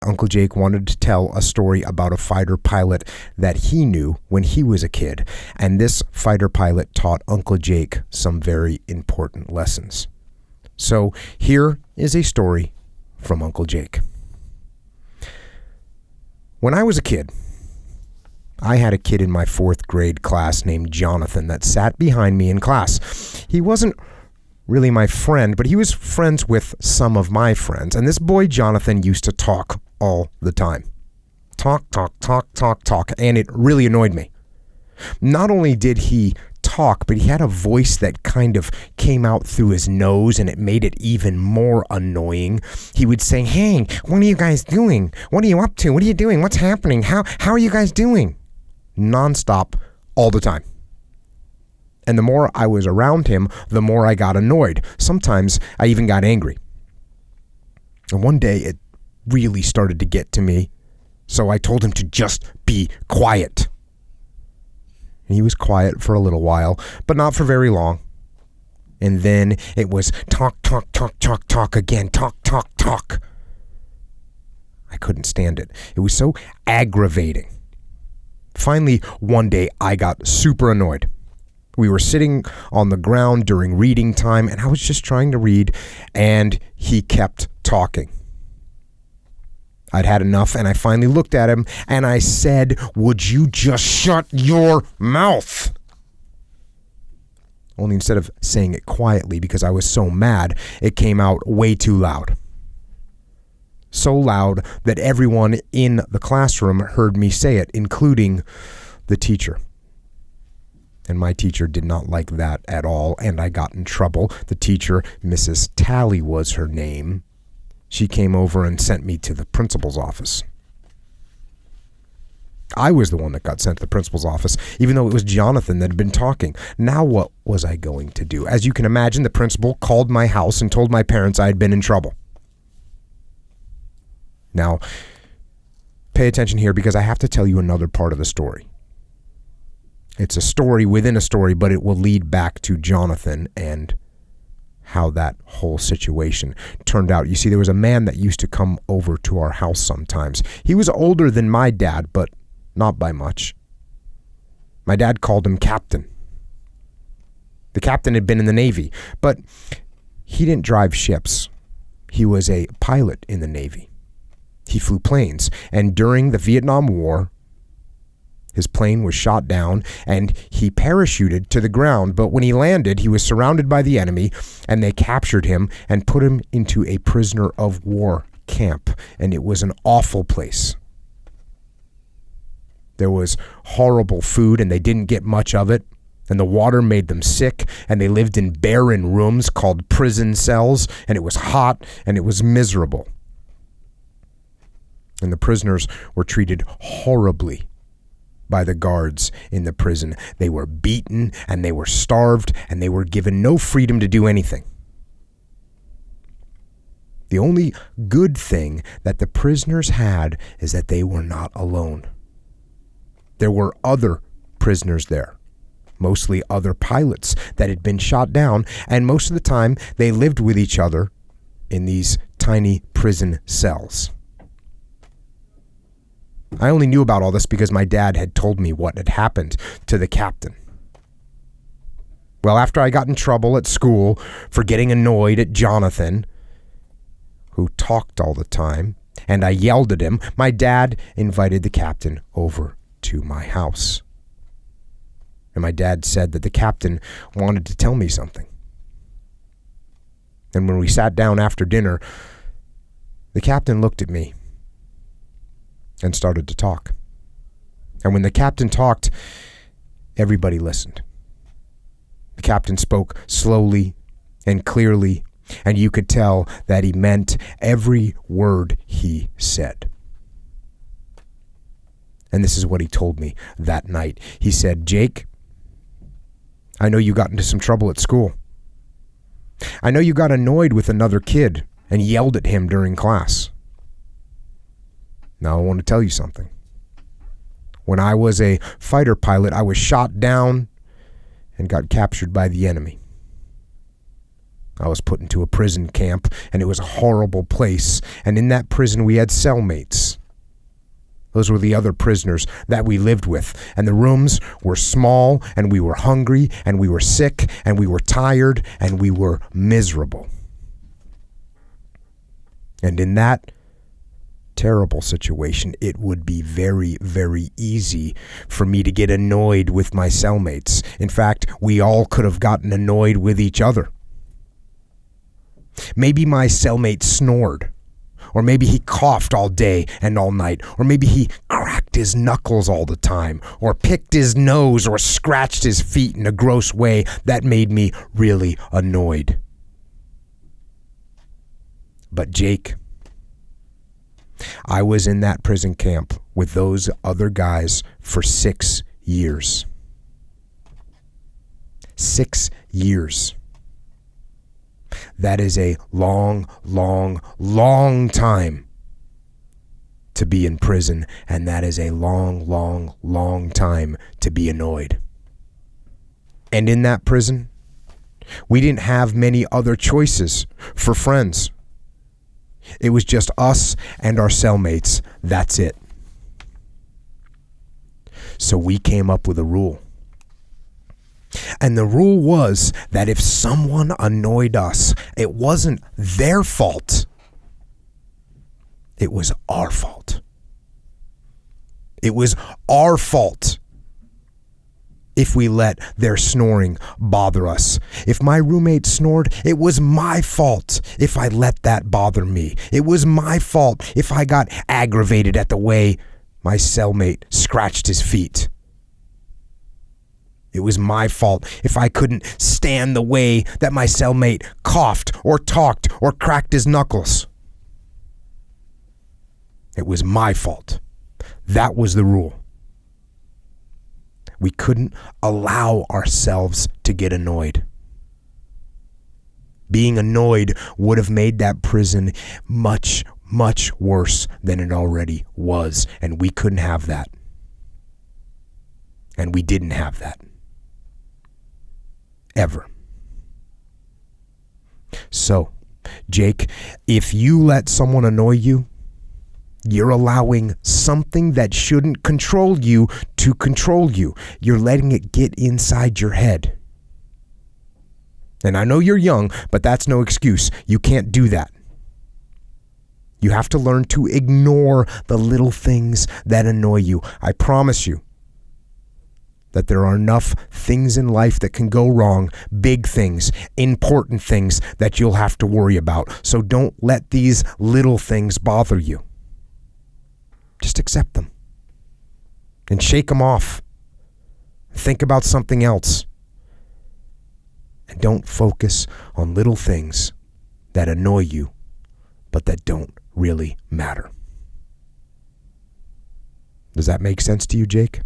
Uncle Jake wanted to tell a story about a fighter pilot that he knew when he was a kid, and this fighter pilot taught Uncle Jake some very important lessons. So here is a story from Uncle Jake. When I was a kid, I had a kid in my 4th grade class named Jonathan that sat behind me in class. He wasn't really my friend, but he was friends with some of my friends. And this boy, Jonathan, used to talk all the time. Talk. And it really annoyed me. Not only did he talk, but he had a voice that kind of came out through his nose, and it made it even more annoying. He would say, "Hey, what are you guys doing? What are you up to? What are you doing? What's happening? How are you guys doing?" Nonstop, all the time. And the more I was around him, the more I got annoyed. Sometimes I even got angry. And one day it really started to get to me, so I told him to just be quiet. And he was quiet for a little while, but not for very long. And then it was talk again, talk. I couldn't stand it. It was so aggravating. Finally, one day I got super annoyed. We were sitting on the ground during reading time, and I was just trying to read, and he kept talking. I'd had enough, and I finally looked at him, and I said, "Would you just shut your mouth?" Only instead of saying it quietly, because I was so mad, it came out way too loud. So loud that everyone in the classroom heard me say it, including the teacher. And my teacher did not like that at all, and I got in trouble. The teacher, Mrs. Talley was her name. She came over and sent me to the principal's office. I was the one that got sent to the principal's office, even though it was Jonathan that had been talking. Now what was I going to do? As you can imagine, the principal called my house and told my parents I had been in trouble. Now, pay attention here, because I have to tell you another part of the story. It's a story within a story, but it will lead back to Jonathan and how that whole situation turned out. You see, there was a man that used to come over to our house sometimes. He was older than my dad, but not by much. My dad called him Captain. The captain had been in the Navy, but he didn't drive ships. He was a pilot in the Navy. He flew planes, and during the Vietnam War, his plane was shot down, and he parachuted to the ground. But when he landed, he was surrounded by the enemy, and they captured him and put him into a prisoner of war camp. And it was an awful place. There was horrible food, and they didn't get much of it. And the water made them sick, and they lived in barren rooms called prison cells, and it was hot, and it was miserable. And the prisoners were treated horribly by the guards in the prison. They were beaten, and they were starved, and they were given no freedom to do anything. The only good thing that the prisoners had is that they were not alone. There were other prisoners there, mostly other pilots that had been shot down, and most of the time they lived with each other in these tiny prison cells. I only knew about all this because my dad had told me what had happened to the captain. Well, after I got in trouble at school for getting annoyed at Jonathan, who talked all the time, and I yelled at him, my dad invited the captain over to my house. And my dad said that the captain wanted to tell me something. And when we sat down after dinner, the captain looked at me and started to talk. And when the captain talked, everybody listened. The captain spoke slowly and clearly, and you could tell that he meant every word he said. And this is what he told me that night. He said, "Jake, I know you got into some trouble at school. I know you got annoyed with another kid and yelled at him during class. Now I want to tell you something. When I was a fighter pilot, I was shot down and got captured by the enemy. I was put into a prison camp, and it was a horrible place. And in that prison, we had cellmates. Those were the other prisoners that we lived with. And the rooms were small, and we were hungry, and we were sick, and we were tired, and we were miserable. And in that terrible situation, it would be very, very easy for me to get annoyed with my cellmates. In fact, we all could have gotten annoyed with each other. Maybe my cellmate snored, or maybe he coughed all day and all night, or maybe he cracked his knuckles all the time, or picked his nose, or scratched his feet in a gross way that made me really annoyed. But Jake, I was in that prison camp with those other guys for 6 years. 6 years. That is a long, long, long time to be in prison, and that is a long, long, long time to be annoyed. And in that prison, we didn't have many other choices for friends. It was just us and our cellmates. That's it. So we came up with a rule. And the rule was that if someone annoyed us, it wasn't their fault. It was our fault. It was our fault if we let their snoring bother us. If my roommate snored, it was my fault if I let that bother me. It was my fault if I got aggravated at the way my cellmate scratched his feet. It was my fault if I couldn't stand the way that my cellmate coughed or talked or cracked his knuckles. It was my fault. That was the rule. We couldn't allow ourselves to get annoyed. Being annoyed would have made that prison much, much worse than it already was, and we couldn't have that. And we didn't have that. Ever. So, Jake, if you let someone annoy you, you're allowing something that shouldn't control you to control you. You're letting it get inside your head. And I know you're young, but that's no excuse. You can't do that. You have to learn to ignore the little things that annoy you. I promise you that there are enough things in life that can go wrong, big things, important things that you'll have to worry about. So don't let these little things bother you. Just accept them and shake them off. Think about something else. And don't focus on little things that annoy you, but that don't really matter. Does that make sense to you, Jake?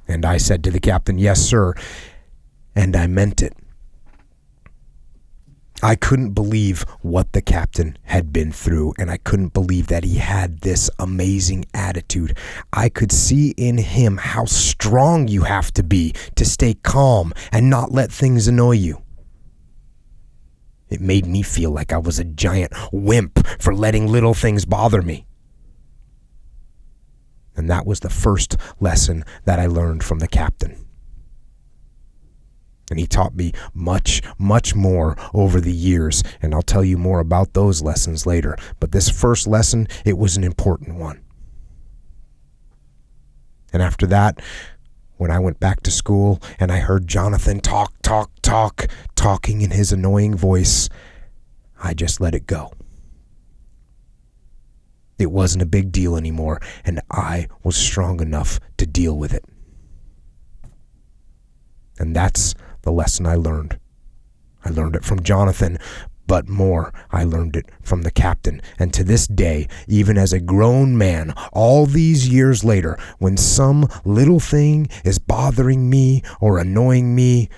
And I said to the captain, yes, sir. And I meant it. I couldn't believe what the captain had been through, and I couldn't believe that he had this amazing attitude. I could see in him how strong you have to be to stay calm and not let things annoy you. It made me feel like I was a giant wimp for letting little things bother me. And that was the first lesson that I learned from the captain. And he taught me much, much more over the years, and I'll tell you more about those lessons later. But this first lesson, it was an important one. And after that, when I went back to school and I heard Jonathan talking in his annoying voice, I just let it go. It wasn't a big deal anymore, and I was strong enough to deal with it. And that's the lesson I learned. I learned it from Jonathan, but more, I learned it from the captain. And to this day, even as a grown man, all these years later, when some little thing is bothering me or annoying me,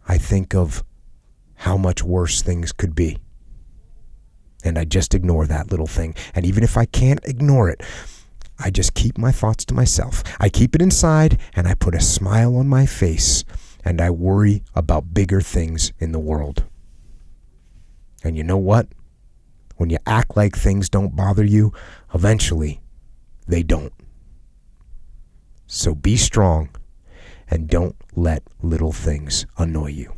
I think of how much worse things could be. And I just ignore that little thing. And even if I can't ignore it, I just keep my thoughts to myself. I keep it inside, and I put a smile on my face, and I worry about bigger things in the world. And you know what? When you act like things don't bother you, eventually they don't. So be strong and don't let little things annoy you.